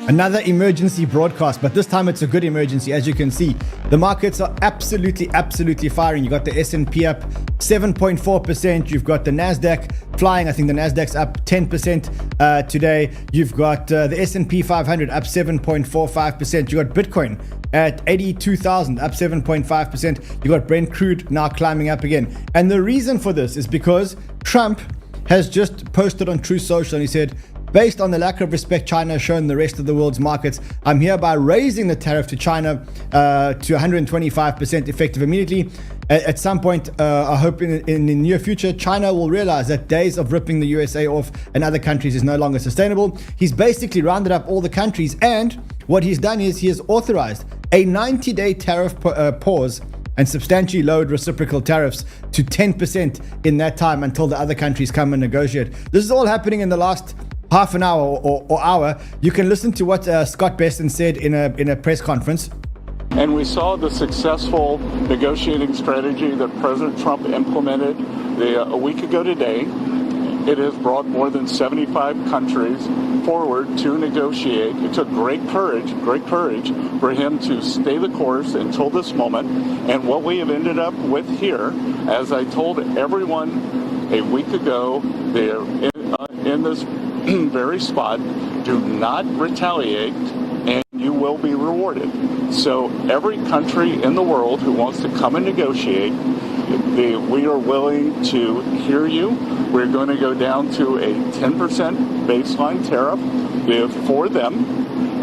Another emergency broadcast, but this time it's a good emergency. As you can see, the markets are absolutely firing. You got the S&P up 7.4%. You've got the NASDAQ flying. I think the NASDAQ's up 10% today. You've got the S&P 500 up 7.45%. You got Bitcoin at 82,000, up 7.5%. You got Brent crude now climbing up again. And the reason for this is because Trump has just posted on Truth Social and he said, based on the lack of respect China has shown the rest of the world's markets, I'm hereby raising the tariff to China to 125% effective immediately. At some point, I hope in the near future, China will realize that days of ripping the USA off and other countries is no longer sustainable. He's basically rounded up all the countries, and what he's done is he has authorized a 90-day tariff pause and substantially lowered reciprocal tariffs to 10% in that time until the other countries come and negotiate. This is all happening in the last half an hour or hour. You can listen to what Scott Bessent said in a press conference. And we saw the successful negotiating strategy that President Trump implemented a week ago today. It has brought more than 75 countries forward to negotiate. It took great courage for him to stay the course until this moment. And what we have ended up with here, as I told everyone a week ago, they're in this very spot, do not retaliate and you will be rewarded. So every country in the world who wants to come and negotiate, we are willing to hear you. We're going to go down to a 10% baseline tariff for them,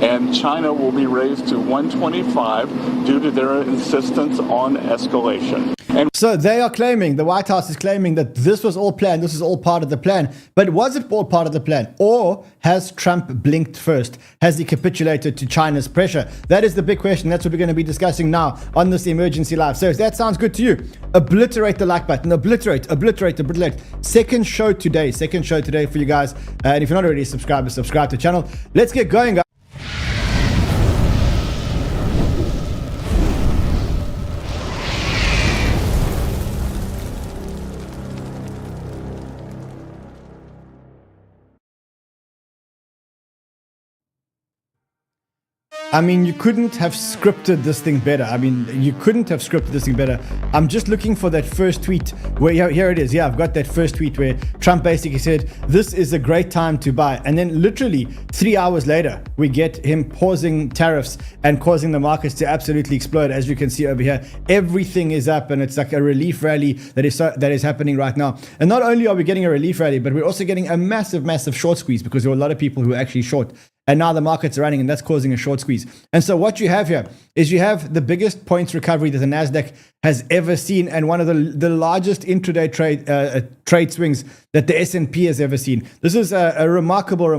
and China will be raised to 125 due to their insistence on escalation. And so they are claiming, the White House is claiming that this was all planned, this is all part of the plan. But was it all part of the plan? Or has Trump blinked first? Has he capitulated to China's pressure? That is the big question. That's what we're going to be discussing now on this emergency live. So if that sounds good to you, obliterate the like button, obliterate. Second show today for you guys. And if you're not already subscribed, subscribe to the channel. Let's get going, guys. I mean, you couldn't have scripted this thing better. I'm just looking for that first tweet where, here it is. Yeah, I've got that first tweet where Trump basically said, this is a great time to buy. And then literally 3 hours later, we get him pausing tariffs and causing the markets to absolutely explode. As you can see over here, everything is up and it's like a relief rally that is happening right now. And not only are we getting a relief rally, but we're also getting a massive short squeeze because there were a lot of people who are actually short. And now the markets are running, and that's causing a short squeeze. And so what you have here is you have the biggest points recovery that the NASDAQ has ever seen, and one of the largest intraday trade swings that the S&P has ever seen. This is a remarkable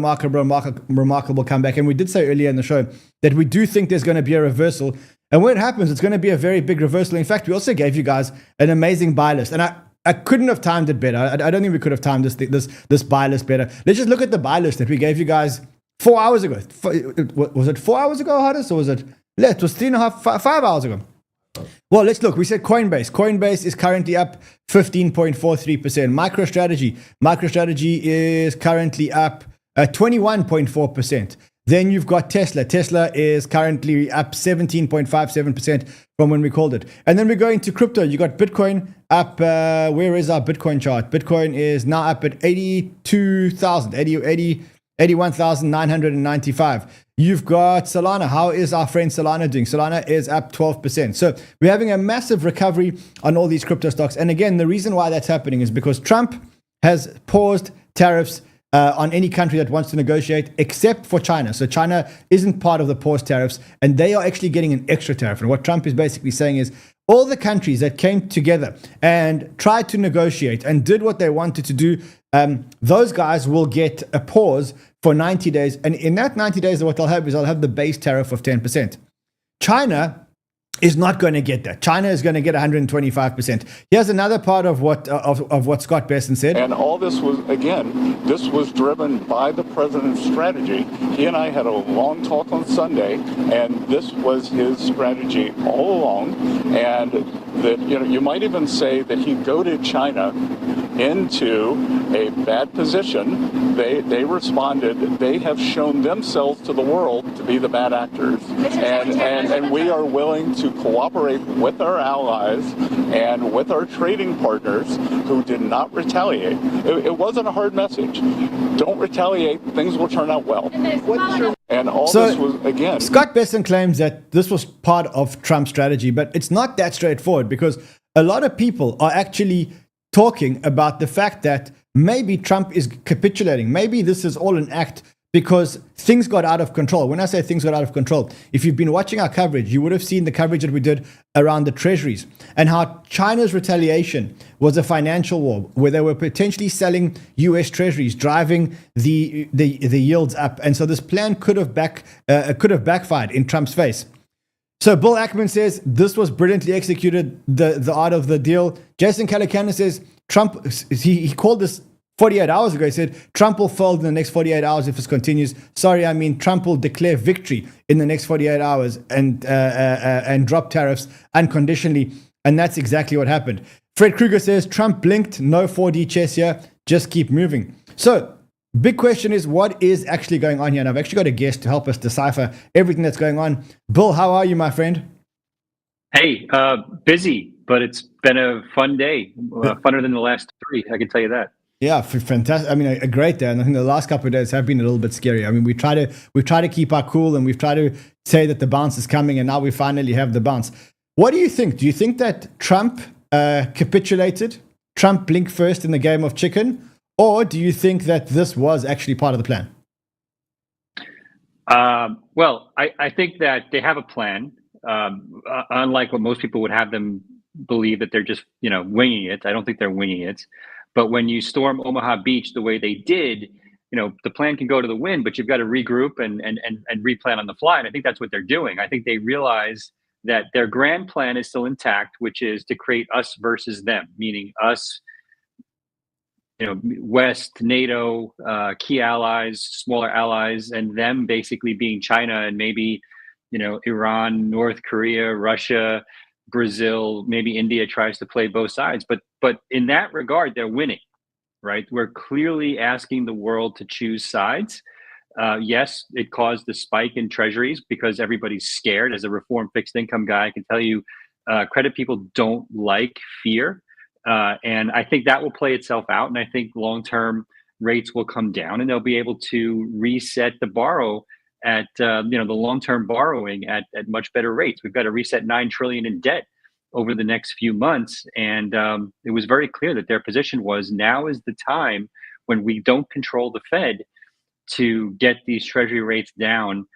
comeback. And we did say earlier in the show that we do think there's going to be a reversal. And when it happens, it's going to be a very big reversal. In fact, we also gave you guys an amazing buy list. And I couldn't have timed it better. I don't think we could have timed this buy list better. Let's just look at the buy list that we gave you guys 4 hours ago. Was it 4 hours ago, Hardest, or was it? It was 5 hours ago. Well, let's look. We said Coinbase. Coinbase is currently up 15.43%. MicroStrategy is currently up 21.4%. Then you've got Tesla. Tesla is currently up 17.57% from when we called it. And then we go into crypto. You got Bitcoin up. Where is our Bitcoin chart? Bitcoin is now up at 81,995. You've got Solana. How is our friend Solana doing? Solana is up 12%. So we're having a massive recovery on all these crypto stocks. And again, the reason why that's happening is because Trump has paused tariffs on any country that wants to negotiate, except for China. So China isn't part of the paused tariffs, and they are actually getting an extra tariff. And what Trump is basically saying is all the countries that came together and tried to negotiate and did what they wanted to do, those guys will get a pause for 90 days. And in that 90 days, what they'll have is they'll have the base tariff of 10%. China is not going to get that. China is going to get 125%. Here's another part of what Scott Bessent said. And all this was, again, this was driven by the president's strategy. He and I had a long talk on Sunday, and this was his strategy all along. And that, you might even say that he goaded China into a bad position. They responded. They have shown themselves to the world to be the bad actors. And we are willing to cooperate with our allies and with our trading partners who did not retaliate. It wasn't a hard message. Don't retaliate. Things will turn out well. And all this was, again... Scott Besson claims that this was part of Trump's strategy, but it's not that straightforward, because a lot of people are actually talking about the fact that maybe Trump is capitulating. Maybe this is all an act because things got out of control. When I say things got out of control, if you've been watching our coverage, you would have seen the coverage that we did around the treasuries and how China's retaliation was a financial war where they were potentially selling US treasuries, driving the yields up. And so this plan could have backfired in Trump's face. So Bill Ackman says this was brilliantly executed, the art of the deal. Jason Calacanis says Trump, he called this 48 hours ago. He said Trump will fold in the next 48 hours if this continues. Sorry, I mean Trump will declare victory in the next 48 hours and drop tariffs unconditionally. And that's exactly what happened. Fred Kruger says Trump blinked, no 4D chess here, just keep moving. So big question is, what is actually going on here? And I've actually got a guest to help us decipher everything that's going on. Bill, how are you, my friend? Hey, busy, but it's been a fun day, funner than the last three, I can tell you that. Yeah, fantastic. I mean, a great day. And I think the last couple of days have been a little bit scary. I mean, we've tried to keep our cool, and we've tried to say that the bounce is coming, and now we finally have the bounce. What do you think? Do you think that Trump capitulated? Trump blinked first in the game of chicken? Or do you think that this was actually part of the plan? Well, I think that they have a plan, unlike what most people would have them believe, that they're just, winging it. I don't think they're winging it. But when you storm Omaha Beach the way they did, the plan can go to the wind, but you've got to regroup and replan on the fly. And I think that's what they're doing. I think they realize that their grand plan is still intact, which is to create us versus them, meaning us, West, NATO, key allies, smaller allies, and them basically being China and maybe, Iran, North Korea, Russia, Brazil, maybe India tries to play both sides. But in that regard, they're winning, right? We're clearly asking the world to choose sides. Yes, it caused a spike in treasuries because everybody's scared. As a reform fixed income guy, I can tell you, credit people don't like fear. And I think that will play itself out. And I think long-term rates will come down, and they'll be able to reset the borrow at, the long-term borrowing at much better rates. We've got to reset $9 trillion in debt over the next few months. And it was very clear that their position was, now is the time when we don't control the Fed to get these treasury rates down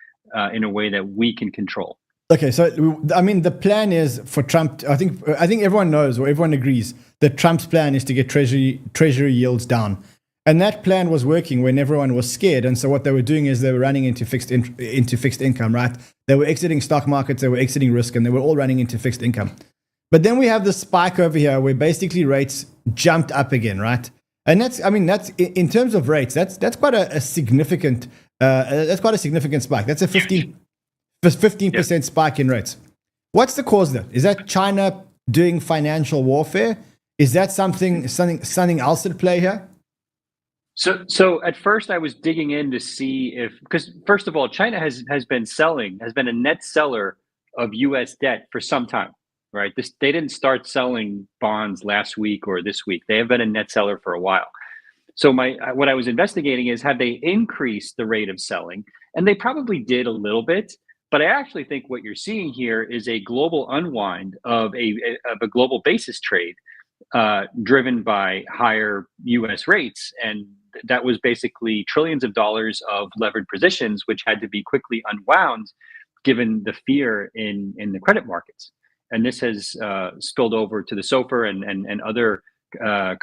in a way that we can control. Okay, so I mean, the plan is for Trump. I think everyone knows, or everyone agrees, that Trump's plan is to get treasury yields down, and that plan was working when everyone was scared. And so what they were doing is they were running into fixed income, right? They were exiting stock markets, they were exiting risk, and they were all running into fixed income. But then we have this spike over here where basically rates jumped up again, right? And that's in terms of rates, that's quite a significant spike. That's a 15% spike in rates. What's the cause there? Is that China doing financial warfare? Is that something else at play here? So at first I was digging in to see because first of all, China has been a net seller of U.S. debt for some time, right? They didn't start selling bonds last week or this week. They have been a net seller for a while. So what I was investigating is, have they increased the rate of selling? And they probably did a little bit. But I actually think what you're seeing here is a global unwind of a global basis trade driven by higher U.S. rates. And that was basically trillions of dollars of levered positions, which had to be quickly unwound given the fear in the credit markets. And this has spilled over to the SOFR and other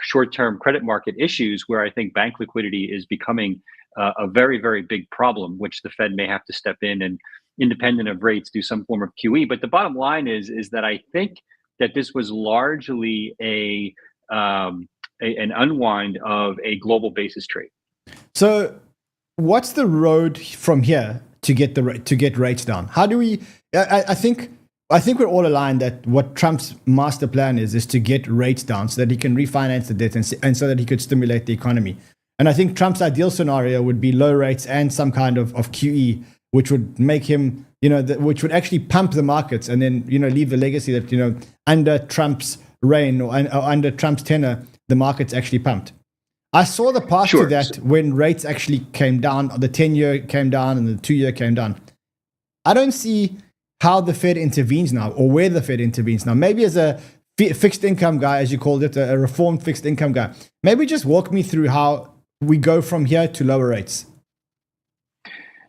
short-term credit market issues, where I think bank liquidity is becoming a very, very big problem, which the Fed may have to step in and, independent of rates, do some form of QE. But the bottom line is that I think that this was largely an unwind of a global basis trade. So what's the road from here to get rates down? How do we? I think I think we're all aligned that what Trump's master plan is to get rates down so that he can refinance the debt and so that he could stimulate the economy. And I think Trump's ideal scenario would be low rates and some kind of QE, which would make him, which would actually pump the markets and then, leave the legacy that, under Trump's reign or under Trump's tenure, the markets actually pumped. I saw the path to that when rates actually came down, the 10-year came down and the 2-year came down. I don't see how the Fed intervenes now or where the Fed intervenes now. Maybe as a fixed income guy, as you called it, a reformed fixed income guy, maybe just walk me through how we go from here to lower rates.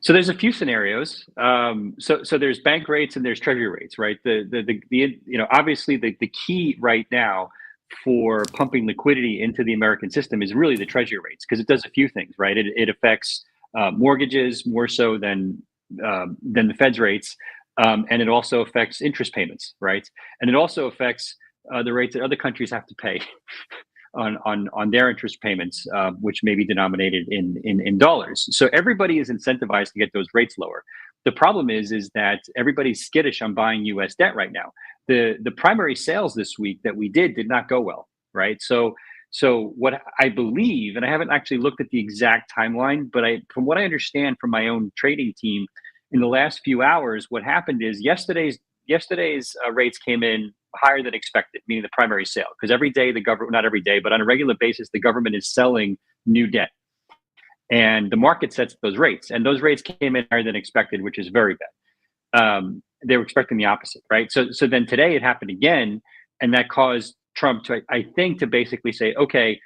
So there's a few scenarios. So there's bank rates and there's treasury rates, right? Obviously the key right now for pumping liquidity into the American system is really the treasury rates, because it does a few things, right? It affects mortgages more so than the Fed's rates, and it also affects interest payments, right? And it also affects the rates that other countries have to pay on their interest payments, which may be denominated in dollars. So everybody is incentivized to get those rates lower. The problem is that everybody's skittish on buying U.S. debt right now. The primary sales this week that we did not go well, right? So what I believe, and I haven't actually looked at the exact timeline, but from what I understand from my own trading team, in the last few hours, what happened is yesterday's rates came in higher than expected, meaning the primary sale, because every day the government, not every day, but on a regular basis, the government is selling new debt. And the market sets those rates, and those rates came in higher than expected, which is very bad. They were expecting the opposite, right? So then today it happened again, and that caused Trump to, I think, to basically say, okay,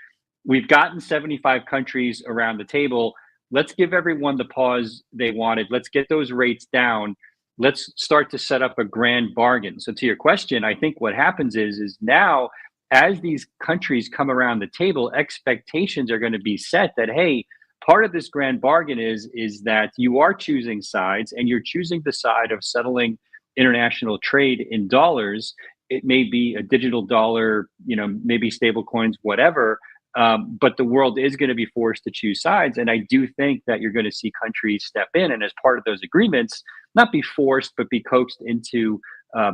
we've gotten 75 countries around the table. Let's give everyone the pause they wanted. Let's get those rates down. Let's start to set up a grand bargain. So to your question, I think what happens is now, as these countries come around the table, expectations are going to be set that, hey, part of this grand bargain is that you are choosing sides, and you're choosing the side of settling international trade in dollars. It may be a digital dollar, maybe stable coins, whatever. But the world is going to be forced to choose sides. And I do think that you're going to see countries step in, and as part of those agreements, not be forced, but be coaxed into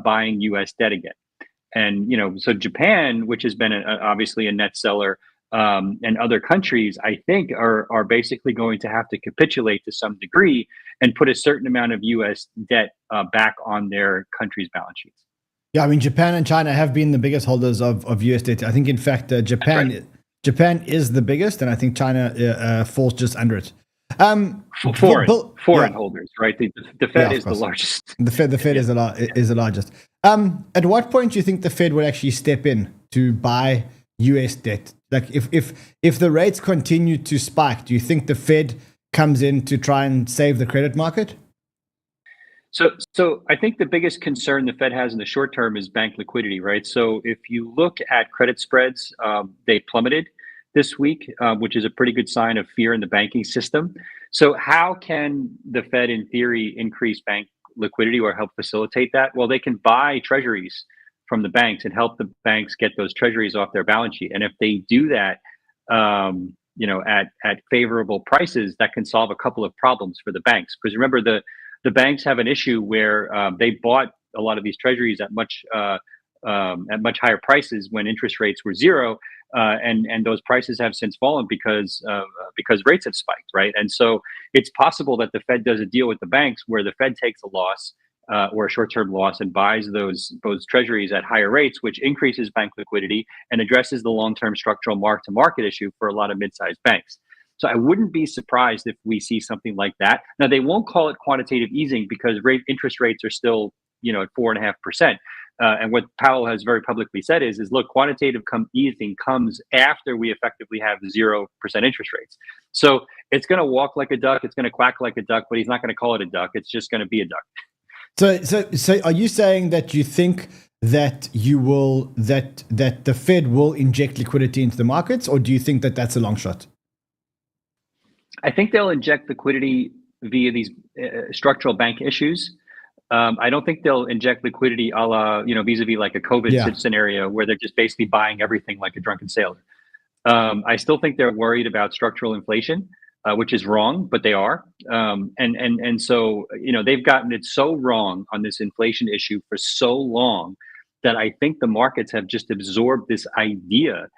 buying U.S. debt again. And, so Japan, which has been obviously a net seller, and other countries, I think, are basically going to have to capitulate to some degree and put a certain amount of U.S. debt back on their country's balance sheets. Yeah, I mean, Japan and China have been the biggest holders of U.S. debt. I think, in fact, Japan is the biggest, and I think China falls just under it. Foreign holders, right? The Fed is the largest. The Fed is the largest. At what point do you think the Fed will actually step in to buy U.S. debt? Like, if the rates continue to spike, do you think the Fed comes in to try and save the credit market? So I think the biggest concern the Fed has in the short term is bank liquidity, right? So if you look at credit spreads, they plummeted this week, which is a pretty good sign of fear in the banking system. So how can the Fed, in theory, increase bank liquidity or help facilitate that? Well, they can buy treasuries from the banks and help the banks get those treasuries off their balance sheet. And if they do that, at favorable prices, that can solve a couple of problems for the banks. Because remember, the banks have an issue where they bought a lot of these treasuries at much higher prices when interest rates were zero, and those prices have since fallen because rates have spiked, right? And so it's possible that the Fed does a deal with the banks where the Fed takes a loss or a short-term loss and buys those treasuries at higher rates, which increases bank liquidity and addresses the long-term structural mark-to-market issue for a lot of mid-sized banks. So I wouldn't be surprised if we see something like that. Now, they won't call it quantitative easing because interest rates are still, at 4.5%. And what Powell has very publicly said is look, quantitative easing comes after we effectively have 0% interest rates. So it's going to walk like a duck, it's going to quack like a duck, but he's not going to call it a duck. It's just going to be a duck. So are you saying that you think that that the Fed will inject liquidity into the markets, or do you think that that's a long shot? I think they'll inject liquidity via these structural bank issues. I don't think they'll inject liquidity a la, vis-a-vis like a COVID scenario where they're just basically buying everything like a drunken sailor. I still think they're worried about structural inflation. which is wrong, but they are. And so, they've gotten it so wrong on this inflation issue for so long that I think the markets have just absorbed this idea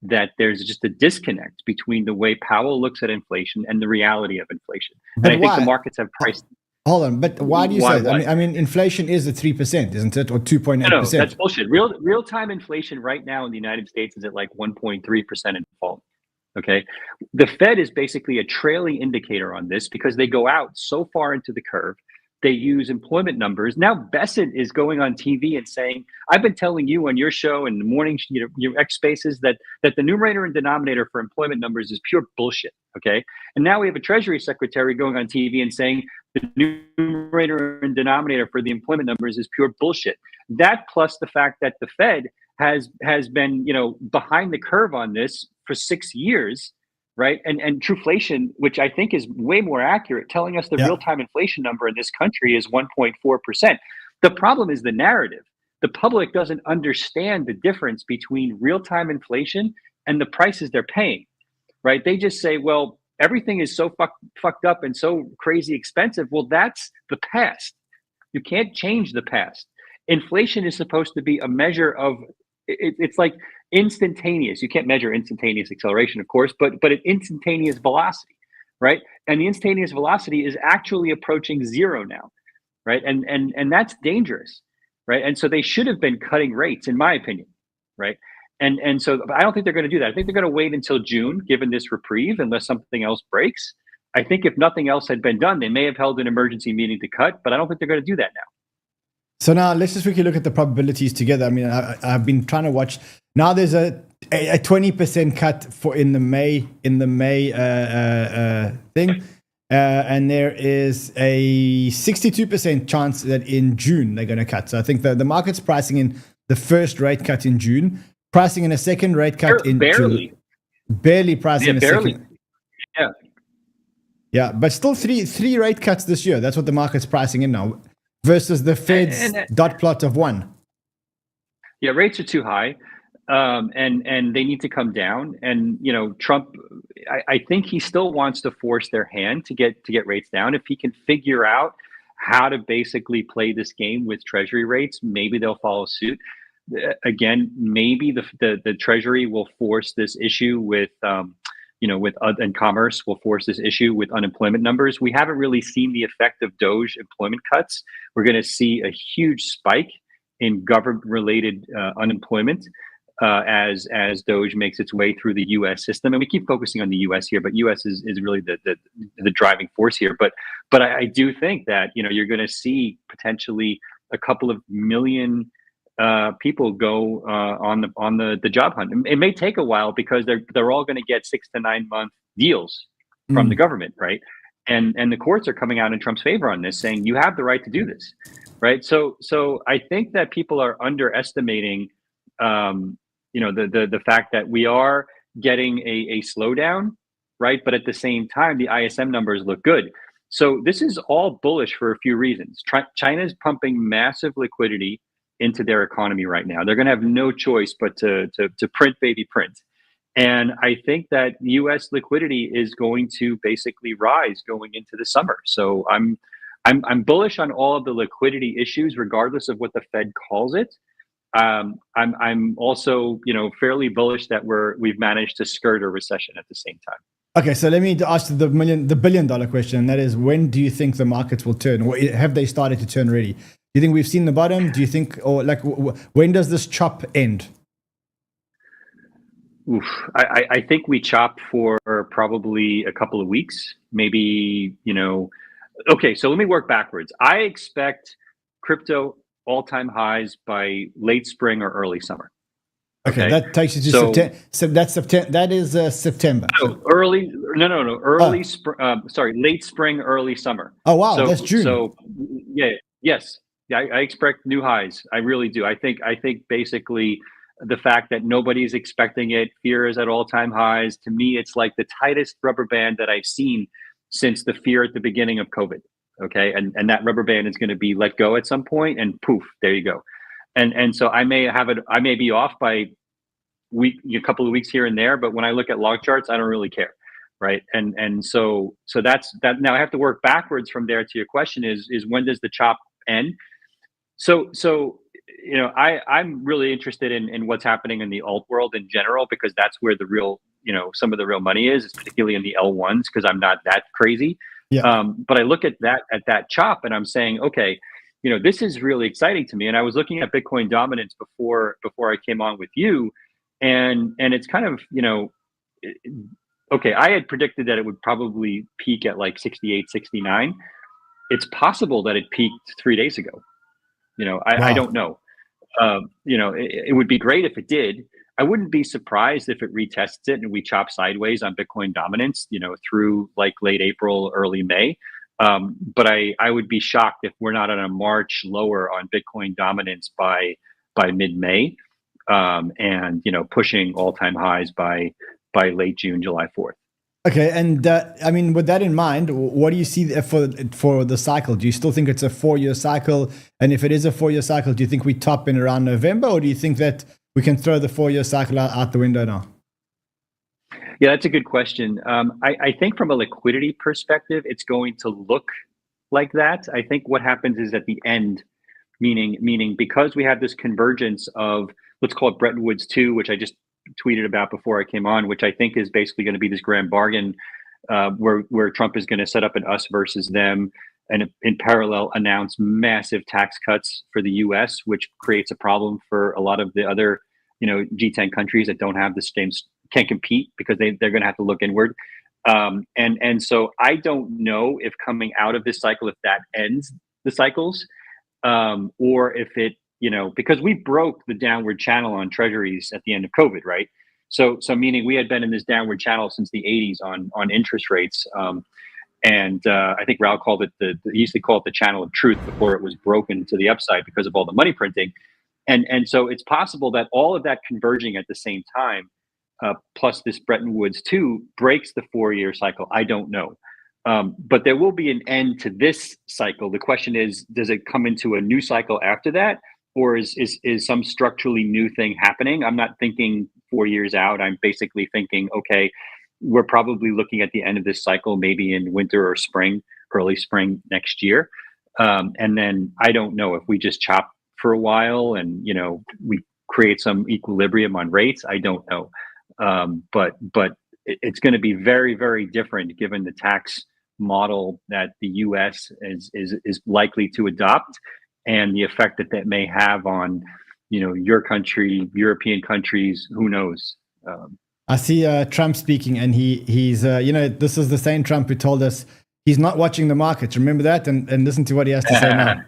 that there's just a disconnect between the way Powell looks at inflation and the reality of inflation. And I think the markets have priced. Hold on, but why do you say that? I mean, inflation is at 3%, isn't it, or 2.8%? No, that's bullshit. Real time inflation right now in the United States is at like 1.3% and falling. Okay, the Fed is basically a trailing indicator on this because they go out so far into the curve. They use employment numbers. Now Bessent is going on TV and saying, "I've been telling you on your show and the morning, your X Spaces that the numerator and denominator for employment numbers is pure bullshit." Okay, and now we have a Treasury Secretary going on TV and saying the numerator and denominator for the employment numbers is pure bullshit. That plus the fact that the Fed has been behind the curve on this for 6 years. Right. And Truflation, which I think is way more accurate, telling us the real-time inflation number in this country is 1.4%. The problem is the narrative. The public doesn't understand the difference between real-time inflation and the prices they're paying. Right. They just say, well, everything is so fucked up and so crazy expensive. Well, that's the past. You can't change the past. Inflation is supposed to be a measure of it's like instantaneous. You can't measure instantaneous acceleration, of course, but an instantaneous velocity, right? And the instantaneous velocity is actually approaching zero now, right? And that's dangerous, right? And so they should have been cutting rates, in my opinion, right? And so I don't think they're going to do that. I think they're going to wait until June, given this reprieve, unless something else breaks. I think if nothing else had been done, they may have held an emergency meeting to cut, but I don't think they're going to do that now. So now let's just quickly look at the probabilities together. I mean, I've been trying to watch. Now there's a 20% cut in the May thing, and there is a 62% chance that in June they're going to cut. So I think the market's pricing in the first rate cut in June, pricing in a second rate cut in July. Barely pricing in a second. Yeah, but still three rate cuts this year. That's what the market's pricing in now. Versus the Fed's dot plot of 1. Yeah, rates are too high, and they need to come down. And Trump, I think he still wants to force their hand to get rates down. If he can figure out how to basically play this game with Treasury rates, maybe they'll follow suit. Again, maybe the Treasury will force this issue with. And commerce will force this issue with unemployment numbers. We haven't really seen the effect of Doge employment cuts. We're going to see a huge spike in government-related unemployment as Doge makes its way through the U.S. system. And we keep focusing on the U.S. here, but U.S. is really the driving force here. But I do think that you're going to see potentially a couple of million people go on the job hunt. It may take a while because they're all going to get 6 to 9 month deals from the government, right? And the courts are coming out in Trump's favor on this, saying you have the right to do this, right? So I think that people are underestimating, the fact that we are getting a slowdown, right? But at the same time, the ISM numbers look good. So this is all bullish for a few reasons. China's pumping massive liquidity into their economy right now. They're going to have no choice but to print, baby, print. And I think that U.S. liquidity is going to basically rise going into the summer. So I'm bullish on all of the liquidity issues, regardless of what the Fed calls it. I'm also fairly bullish that we've managed to skirt a recession at the same time. Okay, so let me ask the billion-dollar question, and that is, when do you think the markets will turn? Or have they started to turn already? Do you think we've seen the bottom? Do you think, or when does this chop end? I think we chop for probably a couple of weeks, maybe, Okay, so let me work backwards. I expect crypto all-time highs by late spring or early summer. Okay, that takes you to September. So that's September. That is September. Late spring, early summer. Oh wow, that's June. So I expect new highs. I really do. I think basically the fact that nobody's expecting it, fear is at all-time highs. To me, it's like the tightest rubber band that I've seen since the fear at the beginning of COVID. Okay, and that rubber band is going to be let go at some point, and poof, there you go. And so I may be off by a couple of weeks here and there, but when I look at log charts, I don't really care, right? And so that's that. Now I have to work backwards from there to your question is when does the chop end? So I'm really interested in what's happening in the alt world in general, because that's where the real, some of the real money is particularly in the L1s, because I'm not that crazy. Yeah. But I look at that chop and I'm saying, okay, this is really exciting to me. And I was looking at Bitcoin dominance before I came on with you, and it's kind of, okay, I had predicted that it would probably peak at like 68, 69. It's possible that it peaked 3 days ago. I don't know. It would be great if it did. I wouldn't be surprised if it retests it and we chop sideways on Bitcoin dominance, through like late April, early May. But I would be shocked if we're not on a march lower on Bitcoin dominance by mid-May, and pushing all-time highs by late June, July 4th. Okay, and with that in mind, what do you see for the cycle? Do you still think it's a 4-year cycle? And if it is a 4-year cycle, do you think we top in around November, or do you think that we can throw the 4-year cycle out the window now? Yeah, that's a good question. I think from a liquidity perspective, it's going to look like that. I think what happens is at the end, meaning because we have this convergence of, let's call it Bretton Woods 2, which I just tweeted about before I came on, which I think is basically going to be this grand bargain where Trump is going to set up an us versus them, and in parallel announce massive tax cuts for the US, which creates a problem for a lot of the other, G10 countries that don't have the same, can't compete because they're going to have to look inward. And so I don't know if coming out of this cycle, if that ends the cycles, or if it, because we broke the downward channel on treasuries at the end of COVID, right? So meaning we had been in this downward channel since the 80s on interest rates. And I think Raul called it he used to call it the channel of truth before it was broken to the upside because of all the money printing. And so it's possible that all of that converging at the same time, plus this Bretton Woods 2 breaks the 4-year cycle. I don't know. But there will be an end to this cycle. The question is, does it come into a new cycle after that? Or is some structurally new thing happening? I'm not thinking 4 years out. I'm basically thinking, okay, we're probably looking at the end of this cycle, maybe in winter or spring, early spring next year. And then I don't know if we just chop for a while and, we create some equilibrium on rates. I don't know. But it's going to be very, very different given the tax model that the US is likely to adopt, and the effect that may have on, your country, European countries, who knows? I see Trump speaking, and he's this is the same Trump who told us he's not watching the markets. Remember that, and listen to what he has to say now.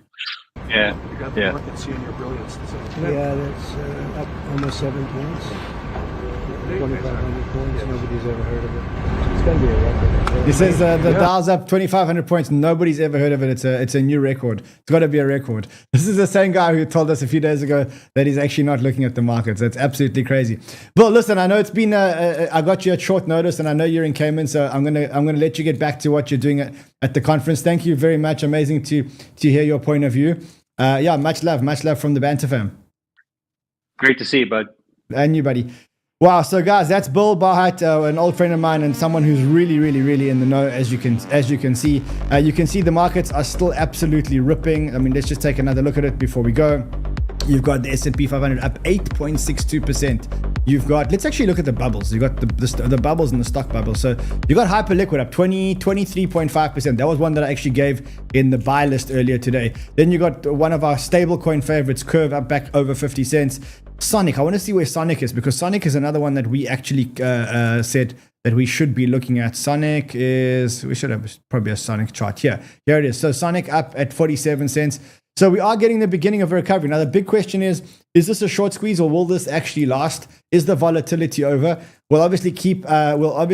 Yeah, you got the market seeing your brilliance. Yeah, that's up almost 7 points. 2,500 points. Nobody's ever heard of it. It's going to be a record. He says the Dow's up 2,500 points. Nobody's ever heard of it. It's a new record. It's got to be a record. This is the same guy who told us a few days ago that he's actually not looking at the markets. That's absolutely crazy. Well, listen, I know it's been I got you at short notice, and I know you're in Cayman, so I'm gonna let you get back to what you're doing at the conference. Thank you very much. Amazing to hear your point of view. Much love from the Banter fam. Great to see you, bud. And you, buddy. Wow, so guys, that's 𝗏𝗏𝗏, an old friend of mine and someone who's really, really, really in the know, as you can see. You can see the markets are still absolutely ripping. I mean, let's just take another look at it before we go. You've got the S&P 500 up 8.62%. You've got, let's actually look at the bubbles. You've got the bubbles and the stock bubbles. So you got Hyperliquid up 23.5%. That was one that I actually gave in the buy list earlier today. Then you got one of our stablecoin favorites, Curve, up back over 50 cents. Sonic, I want to see where Sonic is, because Sonic is another one that we actually said that we should be looking at. Sonic is, we should have probably a Sonic chart here. Here it is. So Sonic up at 47 cents. So we are getting the beginning of a recovery. Now the big question is this a short squeeze, or will this actually last? Is the volatility over? We'll obviously keep you guys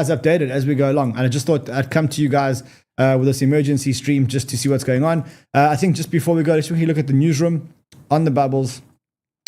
updated as we go along. And I just thought I'd come to you guys with this emergency stream just to see what's going on. I think just before we go, let's quickly look at the newsroom on the bubbles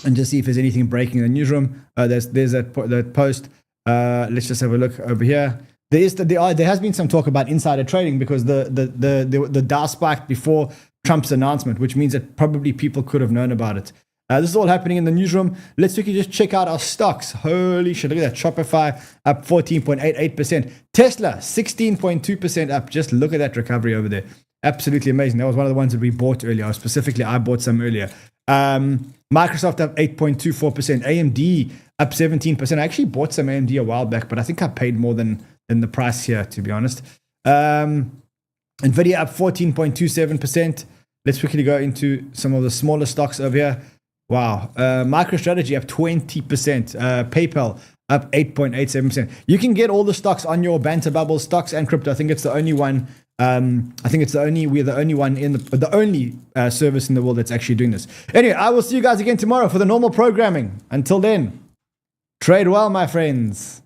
and just see if there's anything breaking in the newsroom. There's that post. Let's just have a look over here. There has been some talk about insider trading, because the Dow spiked before Trump's announcement, which means that probably people could have known about it. This is all happening in the newsroom. Let's quickly just check out our stocks. Holy shit, look at that. Shopify up 14.88%. Tesla, 16.2% up. Just look at that recovery over there. Absolutely amazing. That was one of the ones that we bought earlier. Specifically, I bought some earlier. Microsoft up 8.24%. AMD up 17%. I actually bought some AMD a while back, but I think I paid more than the price here, to be honest. Nvidia up 14.27%. Let's quickly go into some of the smaller stocks over here. Wow. MicroStrategy up 20%. PayPal up 8.87%. You can get all the stocks on your Banter Bubble, stocks and crypto. I think it's the only one. We're the only one the only service in the world that's actually doing this. Anyway, I will see you guys again tomorrow for the normal programming. Until then, trade well, my friends.